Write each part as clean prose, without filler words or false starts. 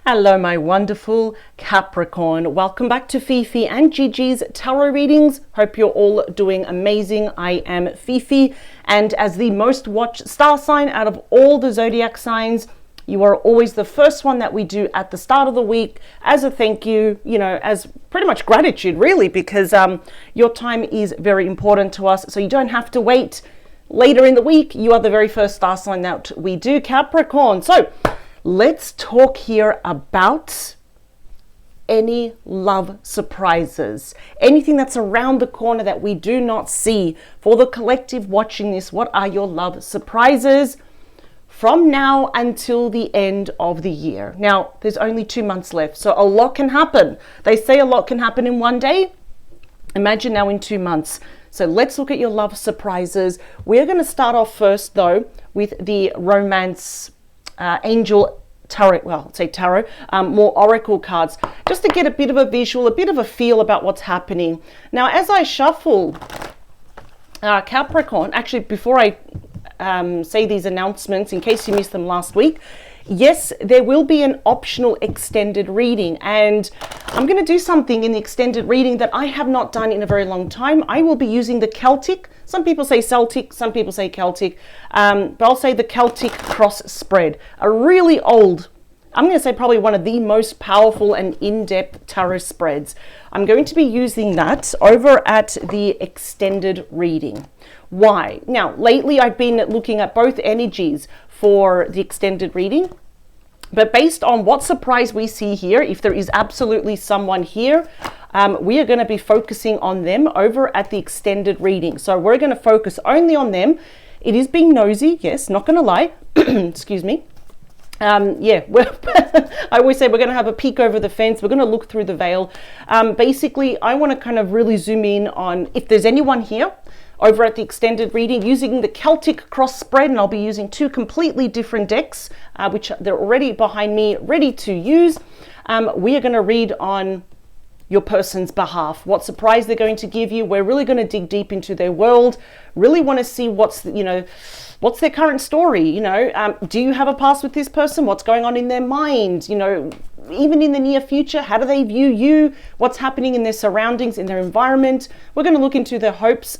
Hello, my wonderful Capricorn. Welcome back to Fifi and Gigi's tarot readings. Hope you're all doing amazing. I am Fifi, and as the most watched star sign out of all the zodiac signs, you are always the first one that we do at the start of the week as a thank you, as pretty much gratitude, really, because your time is very important to us. So you don't have to wait later in the week. You are the very first star sign that we do, Capricorn. So let's talk here about any love surprises, anything that's around the corner that we do not see. For the collective watching this, what are your love surprises from now until the end of the year? Now, there's only 2 months left, so a lot can happen. They say a lot can happen in one day. Imagine now in 2 months. So let's look at your love surprises. We're going to start off first, though, with the romance angel tarot, well, I'd say tarot, more oracle cards, just to get a bit of a visual, a bit of a feel about what's happening. Now, as I shuffle Capricorn, actually, before I say these announcements, in case you missed them last week, yes, there will be an optional extended reading, and I'm going to do something in the extended reading that I have not done in a very long time. I will be using the Celtic, some people say Celtic, some people say Celtic, but I'll say the Celtic cross spread, a really old, I'm going to say probably one of the most powerful and in-depth tarot spreads. I'm going to be using that over at the extended reading. Why? Now, lately I've been looking at both energies for the extended reading, but based on what surprise we see here, if there is absolutely someone here, we are going to be focusing on them over at the extended reading. So we're going to focus only on them. It is being nosy, yes, not going to lie. Excuse me. I always say we're going to have a peek over the fence. We're going to look through the veil. Basically, I want to kind of really zoom in on if there's anyone here over at the extended reading using the Celtic cross spread, and I'll be using 2 completely different decks, which they're already behind me, ready to use. We are going to read on your person's behalf, what surprise they're going to give you. We're really going to dig deep into their world, really want to see what's their current story. Do you have a past with this person? What's going on in their mind? Even in the near future, how do they view you? What's happening in their surroundings, in their environment? We're going to look into their hopes,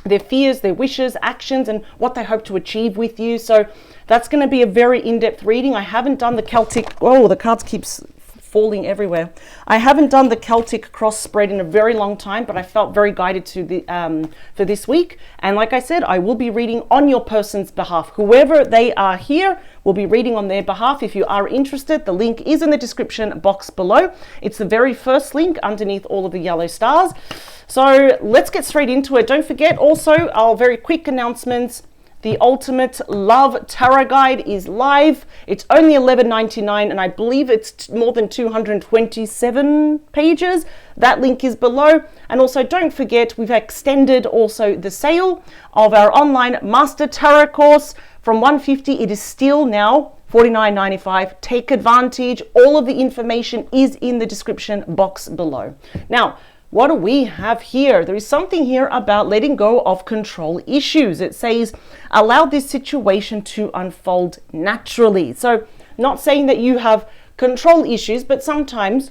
their fears, their wishes, actions, and what they hope to achieve with you. So that's going to be a very in-depth reading. I haven't done the Celtic, the cards keeps falling everywhere. I haven't done the Celtic cross spread in a very long time, but I felt very guided to the for this week. And like I said, I will be reading on your person's behalf. Whoever they are here, will be reading on their behalf. If you are interested, the link is in the description box below. It's the very first link underneath all of the yellow stars. So let's get straight into it. Don't forget also our very quick announcements. The Ultimate Love Tarot Guide is live. It's only $11.99, and I believe it's more than 227 pages. That link is below. And also don't forget, we've extended also the sale of our online Master Tarot course from $150. It is still now $49.95. Take advantage. All of the information is in the description box below. Now, what do we have here? There is something here about letting go of control issues. It says, allow this situation to unfold naturally. So not saying that you have control issues, but sometimes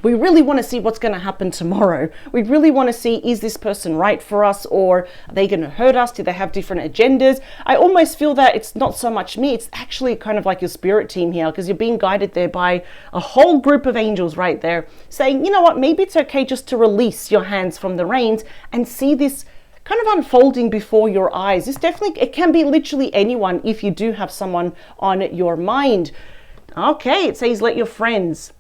we really want to see what's going to happen tomorrow. We really want to see, is this person right for us, or are they going to hurt us? Do they have different agendas? I almost feel that it's not so much me, it's actually kind of like your spirit team here, because you're being guided there by a whole group of angels right there saying, you know what, maybe it's okay just to release your hands from the reins and see this kind of unfolding before your eyes. This definitely, it can be literally anyone if you do have someone on your mind. Okay, it says let your friends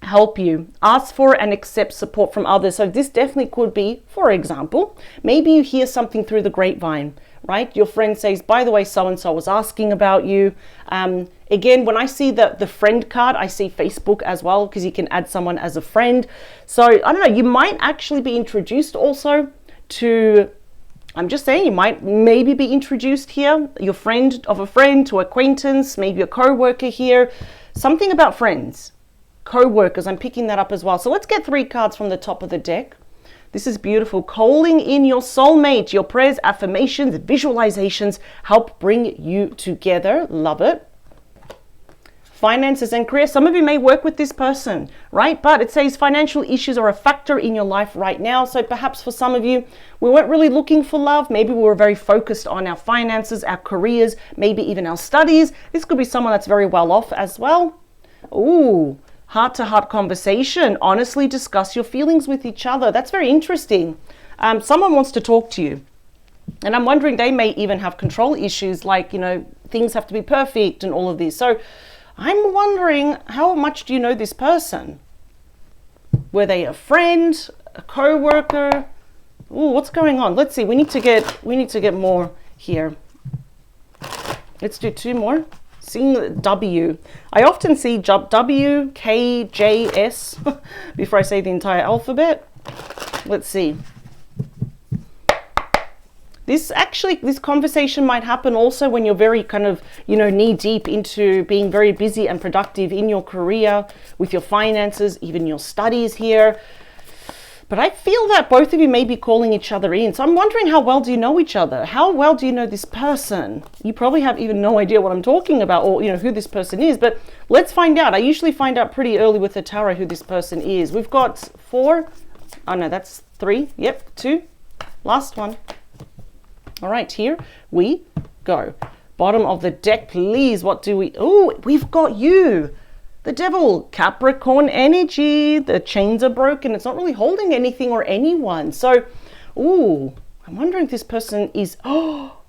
help you. Ask for and accept support from others. So this definitely could be, for example, maybe you hear something through the grapevine, right? Your friend says, by the way, so-and-so was asking about you. Again, when I see the friend card, I see Facebook as well, because you can add someone as a friend. So I don't know, you might actually be introduced also to, I'm just saying, you might maybe be introduced here, your friend of a friend to acquaintance, maybe a co-worker here, something about friends. Co-workers, I'm picking that up as well. So let's get 3 cards from the top of the deck. This is beautiful. Calling in your soulmate. Your prayers, affirmations, visualizations help bring you together. Love it. finances and career. Some of you may work with this person, right? But it says financial issues are a factor in your life right now. So perhaps for some of you, we weren't really looking for love. Maybe we were very focused on our finances, our careers, maybe even our studies. This could be someone that's very well off as well. Ooh, heart-to-heart conversation. Honestly discuss your feelings with each other. That's very interesting. Someone wants to talk to you. And I'm wondering, they may even have control issues, like, things have to be perfect and all of this. So I'm wondering, how much do you know this person? Were they a friend, a co-worker? Ooh, what's going on? Let's see. We need to get more here. Let's do 2 more. Seeing W. I often see W, K, J, S before I say the entire alphabet. Let's see. This conversation might happen also when you're very kind of, knee deep into being very busy and productive in your career, with your finances, even your studies here. But I feel that both of you may be calling each other in. So I'm wondering, how well do you know each other? How well do you know this person? You probably have even no idea what I'm talking about, or, who this person is. But let's find out. I usually find out pretty early with the tarot who this person is. We've got 4. Oh, no, that's 3. Yep, 2. Last one. All right, here we go. Bottom of the deck, please. What do we... Oh, we've got you. The devil, Capricorn energy. The chains are broken. It's not really holding anything or anyone. So, ooh, I'm wondering if this person is... Oh,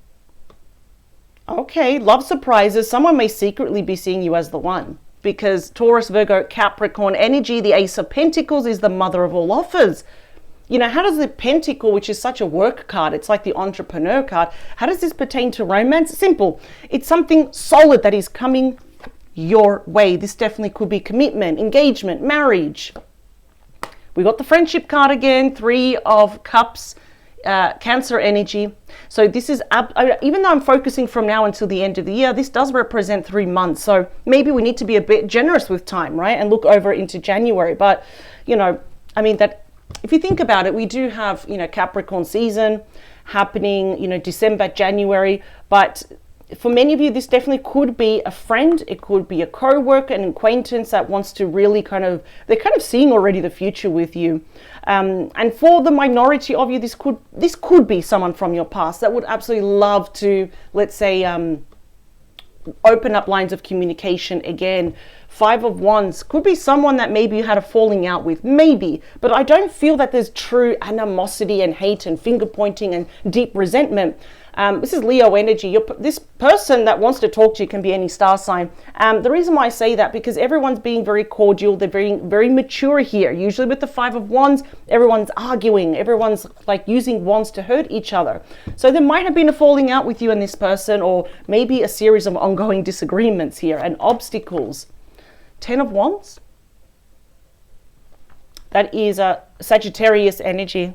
okay, love surprises. Someone may secretly be seeing you as the one. Because Taurus, Virgo, Capricorn energy, the Ace of Pentacles is the mother of all offers. How does the Pentacle, which is such a work card, it's like the entrepreneur card, how does this pertain to romance? Simple. It's something solid that is coming your way. This definitely could be commitment, engagement, marriage. We got the friendship card again, 3 of Cups, Cancer energy. So this is, even though I'm focusing from now until the end of the year, this does represent 3 months. So maybe we need to be a bit generous with time, right? And look over into January. But, if you think about it, we do have, Capricorn season happening, December, January. But for many of you, this definitely could be a friend. It could be a co-worker, an acquaintance that wants to really they're kind of seeing already the future with you. And for the minority of you, this could be someone from your past that would absolutely love to, let's say, open up lines of communication again. 5 of Wands could be someone that maybe you had a falling out with, maybe, but I don't feel that there's true animosity and hate and finger pointing and deep resentment. This is Leo energy. This person that wants to talk to you can be any star sign. The reason why I say that, because everyone's being very cordial. They're being very mature here. Usually with the 5 of Wands, everyone's arguing. Everyone's like using wands to hurt each other. So there might have been a falling out with you and this person, or maybe a series of ongoing disagreements here and obstacles. 10 of Wands. That is a Sagittarius energy.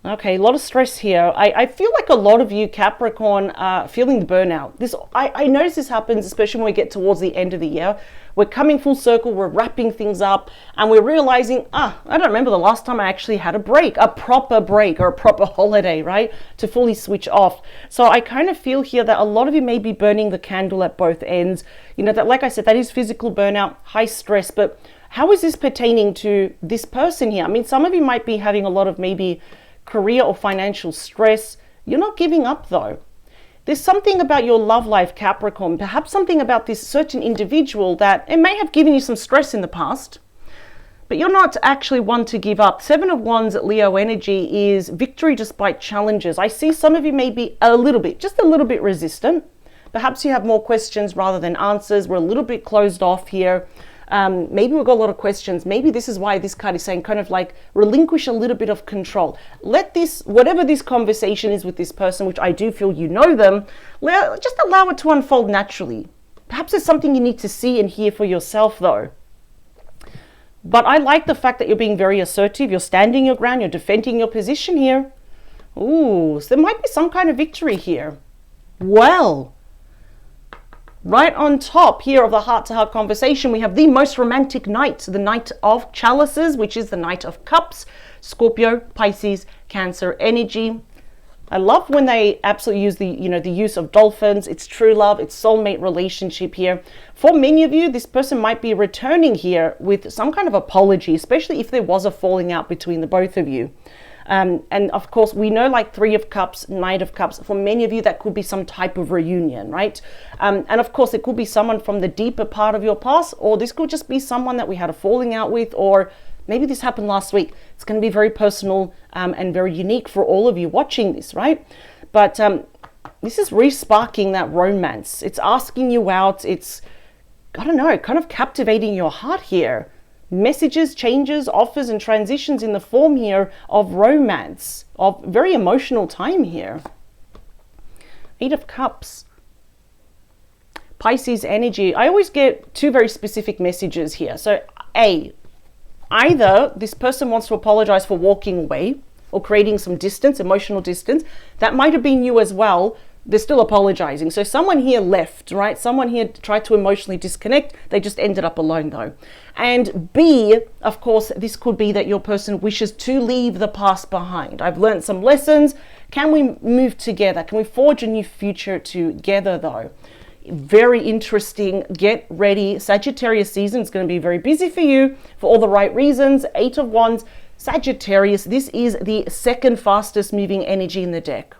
Okay, a lot of stress here. I feel like a lot of you Capricorn are feeling the burnout. I notice this happens especially when we get towards the end of the year. We're coming full circle, we're wrapping things up, and we're realizing, I don't remember the last time I actually had a break, a proper break or a proper holiday, right? To fully switch off. So I kind of feel here that a lot of you may be burning the candle at both ends. That, like I said, that is physical burnout, high stress, but how is this pertaining to this person here? I mean, some of you might be having a lot of maybe career or financial stress. You're not giving up though. There's something about your love life, Capricorn, perhaps something about this certain individual that it may have given you some stress in the past, but you're not actually one to give up. 7 of Wands at Leo energy is victory despite challenges. I see some of you may be just a little bit resistant. Perhaps you have more questions rather than answers. We're a little bit closed off here. Maybe we've got a lot of questions. Maybe this is why this card is saying kind of like relinquish a little bit of control. Let this, whatever this conversation is with this person, which I do feel you know them, just allow it to unfold naturally. Perhaps there's something you need to see and hear for yourself though. But I like the fact that you're being very assertive. You're standing your ground. You're defending your position here. Ooh, so there might be some kind of victory here. Well, right on top here of the heart-to-heart conversation, we have the most romantic night, the Knight of Chalices, which is the Knight of Cups, Scorpio, Pisces, Cancer energy. I love when they absolutely use the use of dolphins. It's true love, it's soulmate relationship here. For many of you, this person might be returning here with some kind of apology, especially if there was a falling out between the both of you. And of course, we know like Three of Cups, Knight of Cups, for many of you, that could be some type of reunion, right? And of course, it could be someone from the deeper part of your past, or this could just be someone that we had a falling out with, or maybe this happened last week. It's going to be very personal and very unique for all of you watching this, right? But this is re-sparking that romance. It's asking you out. It's, I don't know, kind of captivating your heart here. Messages, changes, offers, and transitions in the form here of romance, of very emotional time here. Eight of Cups. Pisces energy. I always get two very specific messages here. So either this person wants to apologize for walking away or creating some distance, emotional distance. That might have been you as well. They're still apologizing. So someone here left, right? Someone here tried to emotionally disconnect. They just ended up alone though. And B, of course, this could be that your person wishes to leave the past behind. I've learned some lessons. Can we move together? Can we forge a new future together though? Very interesting. Get ready. Sagittarius season is going to be very busy for you for all the right reasons. Eight of Wands, Sagittarius. This is the second fastest moving energy in the deck.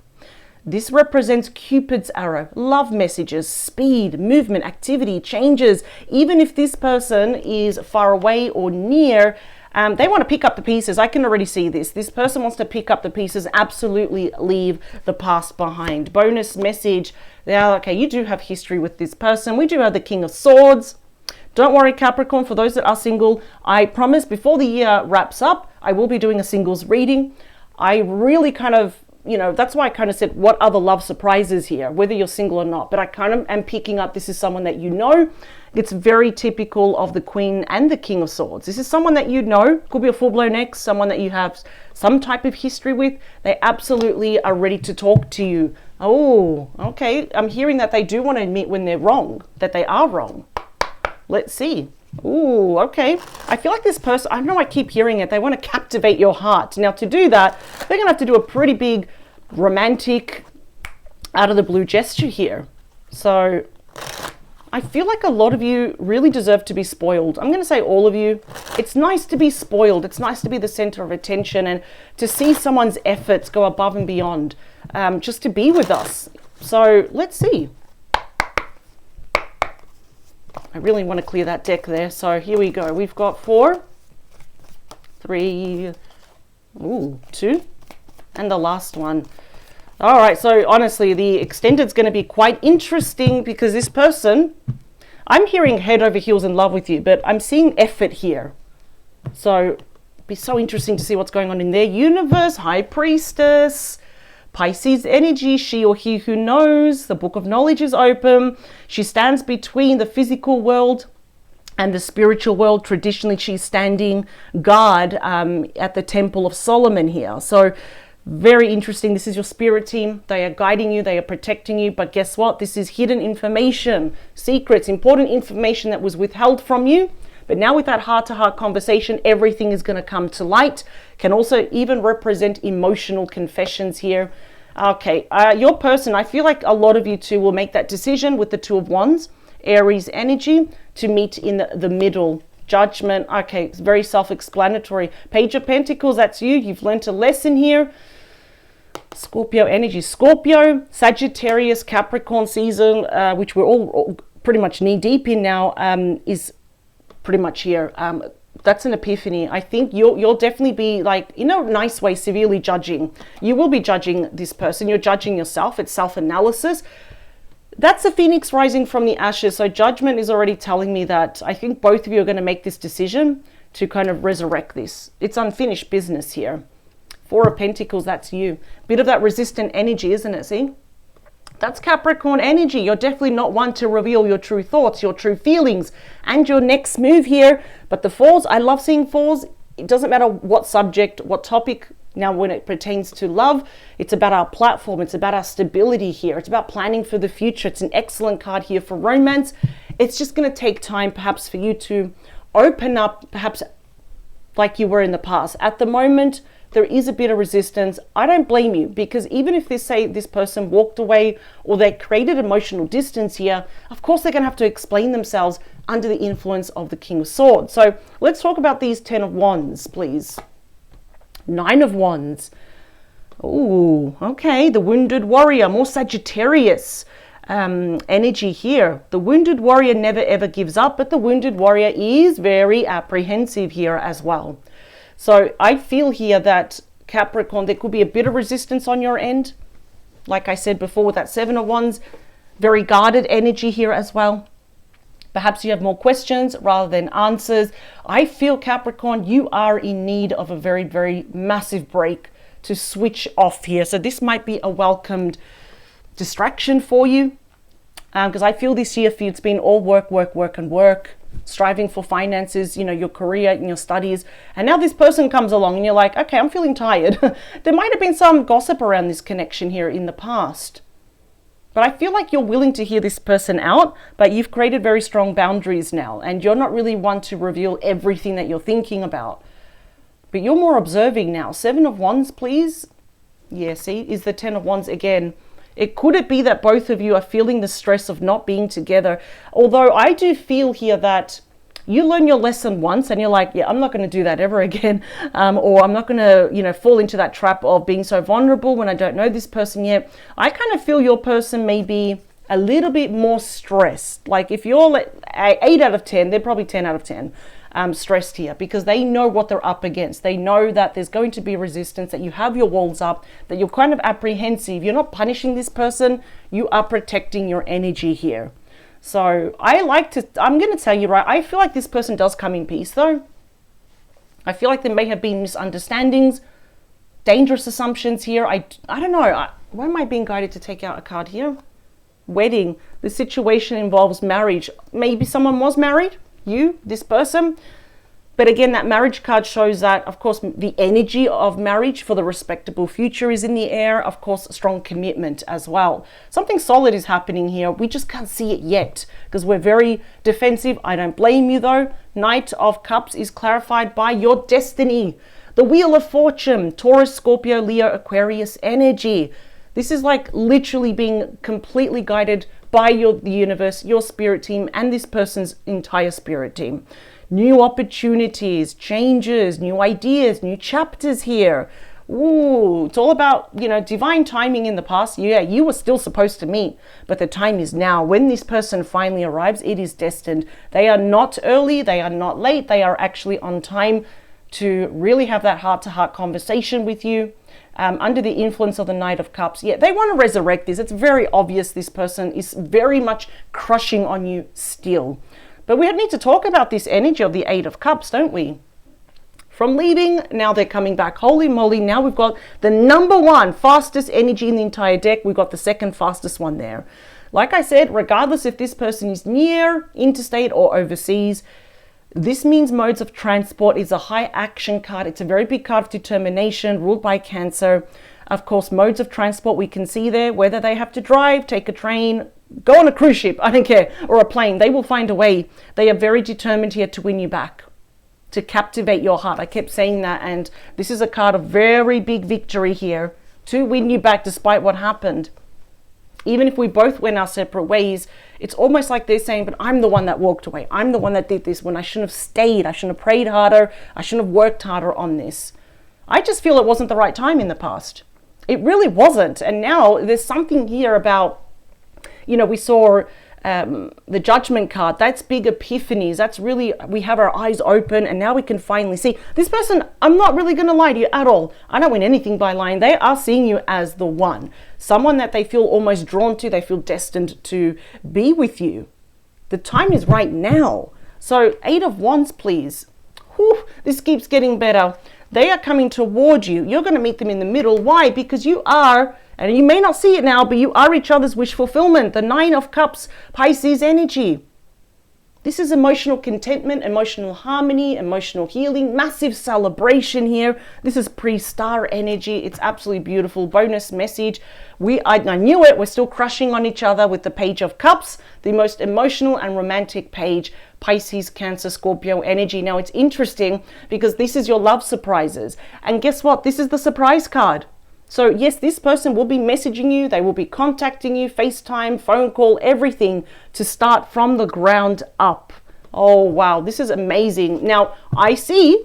This represents Cupid's arrow, love messages, speed, movement, activity, changes. Even if this person is far away or near, they want to pick up the pieces. I can already see this. This person wants to pick up the pieces, absolutely leave the past behind. Bonus message. Okay, you do have history with this person. We do have the King of Swords. Don't worry, Capricorn, for those that are single, I promise before the year wraps up, I will be doing a singles reading. I really kind of, that's why I kind of said, what other love surprises here, whether you're single or not. But I kind of am picking up, this is someone that you know. It's very typical of the Queen and the King of Swords. This is someone that you know, could be a full-blown ex, someone that you have some type of history with. They absolutely are ready to talk to you. Oh, okay. I'm hearing that they do want to admit when they're wrong, that they are wrong. Let's see. Ooh, okay. I feel like this person, I know I keep hearing it, they want to captivate your heart. Now to do that, they're going to have to do a pretty big romantic out of the blue gesture here. So I feel like a lot of you really deserve to be spoiled. I'm going to say all of you. It's nice to be spoiled. It's nice to be the center of attention and to see someone's efforts go above and beyond just to be with us. So let's see. I really want to clear that deck there. So here we go. We've got 4, 3, 2, and the last one. All right. So honestly, the extended is going to be quite interesting because this person, I'm hearing head over heels in love with you, but I'm seeing effort here. So it'd be so interesting to see what's going on in their universe. High Priestess. Pisces energy, she or he who knows. The book of knowledge is open. She stands between the physical world and the spiritual world. Traditionally, she's standing guard at the Temple of Solomon here. So very interesting. This is your spirit team. They are guiding you. They are protecting you. But guess what? This is hidden information, secrets, important information that was withheld from you. But now with that heart-to-heart conversation, everything is going to come to light. Can also even represent emotional confessions here. Okay, your person, I feel like a lot of you two will make that decision with the Two of Wands, Aries energy, to meet in the middle. Judgment, okay, it's very self-explanatory. Page of Pentacles, that's you. You've learned a lesson here. Scorpio energy, Scorpio, Sagittarius, Capricorn season, which we're all pretty much knee-deep in now, is pretty much here. That's an epiphany. I think you'll definitely be, like, in a nice way, severely judging. You will be judging this person. You're judging yourself. It's self-analysis. That's a phoenix rising from the ashes. So judgment is already telling me that I think both of you are going to make this decision to kind of resurrect this. It's unfinished business here. Four of Pentacles, that's you. Bit of that resistant energy, isn't it? See? That's Capricorn energy. You're definitely not one to reveal your true thoughts, your true feelings, and your next move here. But the fours, I love seeing fours. It doesn't matter what subject, what topic. Now, when it pertains to love, it's about our platform. It's about our stability here. It's about planning for the future. It's an excellent card here for romance. It's just going to take time, perhaps, for you to open up, perhaps like you were in the past. At the moment, there is a bit of resistance. I don't blame you, because even if they say this person walked away or they created emotional distance here, of course they're going to have to explain themselves under the influence of the King of Swords. So let's talk about these 10 of Wands, please. 9 of Wands. Ooh, okay, the Wounded Warrior, more Sagittarius energy here. The Wounded Warrior never ever gives up, but the Wounded Warrior is very apprehensive here as well. So I feel here that Capricorn, there could be a bit of resistance on your end. Like I said before with that 7 of Wands, very guarded energy here as well. Perhaps you have more questions rather than answers. I feel, Capricorn, you are in need of a very, very massive break to switch off here. So this might be a welcomed distraction for you, because I feel this year for you, it's been all work, work, work, and work, striving for finances, you know, your career and your studies. And now this person comes along and you're like, okay, I'm feeling tired. There might have been some gossip around this connection here in the past. But I feel like you're willing to hear this person out, but you've created very strong boundaries now, and you're not really one to reveal everything that you're thinking about. But you're more observing now. 7 of Wands, please. Yeah, see, is the 10 of Wands again. Could it be that both of you are feeling the stress of not being together? Although I do feel here that you learn your lesson once and you're like, yeah, I'm not going to do that ever again. Or I'm not going to, you know, fall into that trap of being so vulnerable when I don't know this person yet. I kind of feel your person may be a little bit more stressed. Like if you're 8 out of 10, they're probably 10 out of 10 stressed here, because they know what they're up against. They know that there's going to be resistance, that you have your walls up, that you're kind of apprehensive. You're not punishing this person. You are protecting your energy here. So I'm going to tell you, right, I feel like this person does come in peace though. I feel like there may have been misunderstandings, dangerous assumptions here. I don't know. Why am I being guided to take out a card here? Wedding. The situation involves marriage. Maybe someone was married, you, this person. But again, that marriage card shows that, of course, the energy of marriage for the respectable future is in the air. Of course, strong commitment as well. Something solid is happening here. We just can't see it yet because we're very defensive. I don't blame you though. Knight of Cups is clarified by your destiny. The Wheel of Fortune, Taurus, Scorpio, Leo, Aquarius energy. This is like literally being completely guided by the universe, your spirit team, and this person's entire spirit team. New opportunities, changes, new ideas, new chapters here. Ooh, it's all about, you know, divine timing in the past. Yeah, you were still supposed to meet, but the time is now. When this person finally arrives, it is destined. They are not early, they are not late, they are actually on time to really have that heart-to-heart conversation with you. Under the influence of the Knight of Cups. Yeah, they want to resurrect this. It's very obvious this person is very much crushing on you still. But we need to talk about this energy of the 8 of Cups, don't we? From leaving, now they're coming back. Holy moly, now we've got the number 1 fastest energy in the entire deck. We've got the second fastest one there. Like I said, regardless if this person is near, interstate, or overseas, this means modes of transport is a high action card. It's a very big card of determination, ruled by Cancer. Of course, modes of transport we can see there, whether they have to drive, take a train, go on a cruise ship, I don't care, or a plane. They will find a way. They are very determined here to win you back, to captivate your heart. I kept saying that, and this is a card of very big victory here, to win you back despite what happened. Even if we both went our separate ways, it's almost like they're saying, but I'm the one that walked away. I'm the one that did this when I shouldn't have stayed. I shouldn't have prayed harder. I shouldn't have worked harder on this. I just feel it wasn't the right time in the past. It really wasn't. And now there's something here about, you know, we saw the Judgment card. That's big epiphanies. That's really, we have our eyes open and now we can finally see. This person, I'm not really going to lie to you at all. I don't win anything by lying. They are seeing you as the one. Someone that they feel almost drawn to. They feel destined to be with you. The time is right now. So 8 of Wands, please. Whew, this keeps getting better. They are coming toward you. You're going to meet them in the middle. Why? Because you are, and you may not see it now, but you are each other's wish fulfillment. The 9 of Cups, Pisces energy. This is emotional contentment, emotional harmony, emotional healing, massive celebration here. This is pre-star energy. It's absolutely beautiful. Bonus message. I knew it. We're still crushing on each other with the Page of Cups, the most emotional and romantic page, Pisces, Cancer, Scorpio energy. Now it's interesting because this is your love surprises. And guess what? This is the surprise card. So yes, this person will be messaging you, they will be contacting you, FaceTime, phone call, everything to start from the ground up. Oh, wow, this is amazing. Now, I spy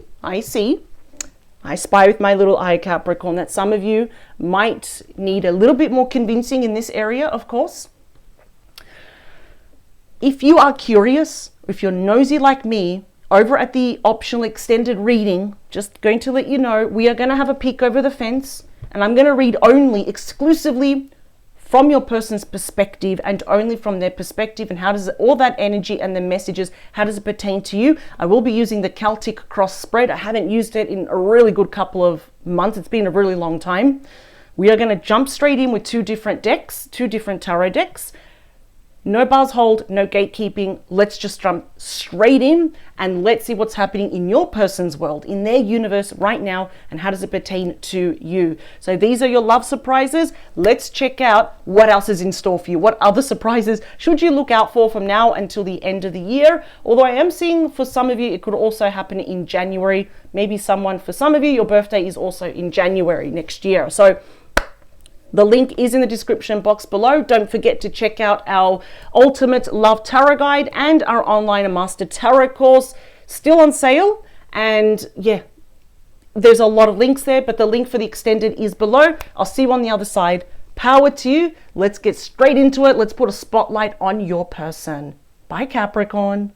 with my little eye, Capricorn, that some of you might need a little bit more convincing in this area, of course. If you are curious, if you're nosy like me, over at the optional extended reading, just going to let you know, we are going to have a peek over the fence. And I'm going to read only exclusively from your person's perspective and only from their perspective. And how does all that energy and the messages, how does it pertain to you? I will be using the Celtic cross spread. I haven't used it in a really good couple of months. It's been a really long time. We are going to jump straight in with two different decks, two different tarot decks. No buzz hold, no gatekeeping. Let's just jump straight in and let's see what's happening in your person's world, in their universe right now, and how does it pertain to you. So these are your love surprises. Let's check out what else is in store for you. What other surprises should you look out for from now until the end of the year? Although I am seeing for some of you, it could also happen in January. Maybe for some of you, your birthday is also in January next year. So the link is in the description box below. Don't forget to check out our Ultimate Love Tarot Guide and our online and master tarot course, still on sale. And yeah, there's a lot of links there, but the link for the extended is below. I'll see you on the other side. Power to you. Let's get straight into it. Let's put a spotlight on your person. Bye, Capricorn.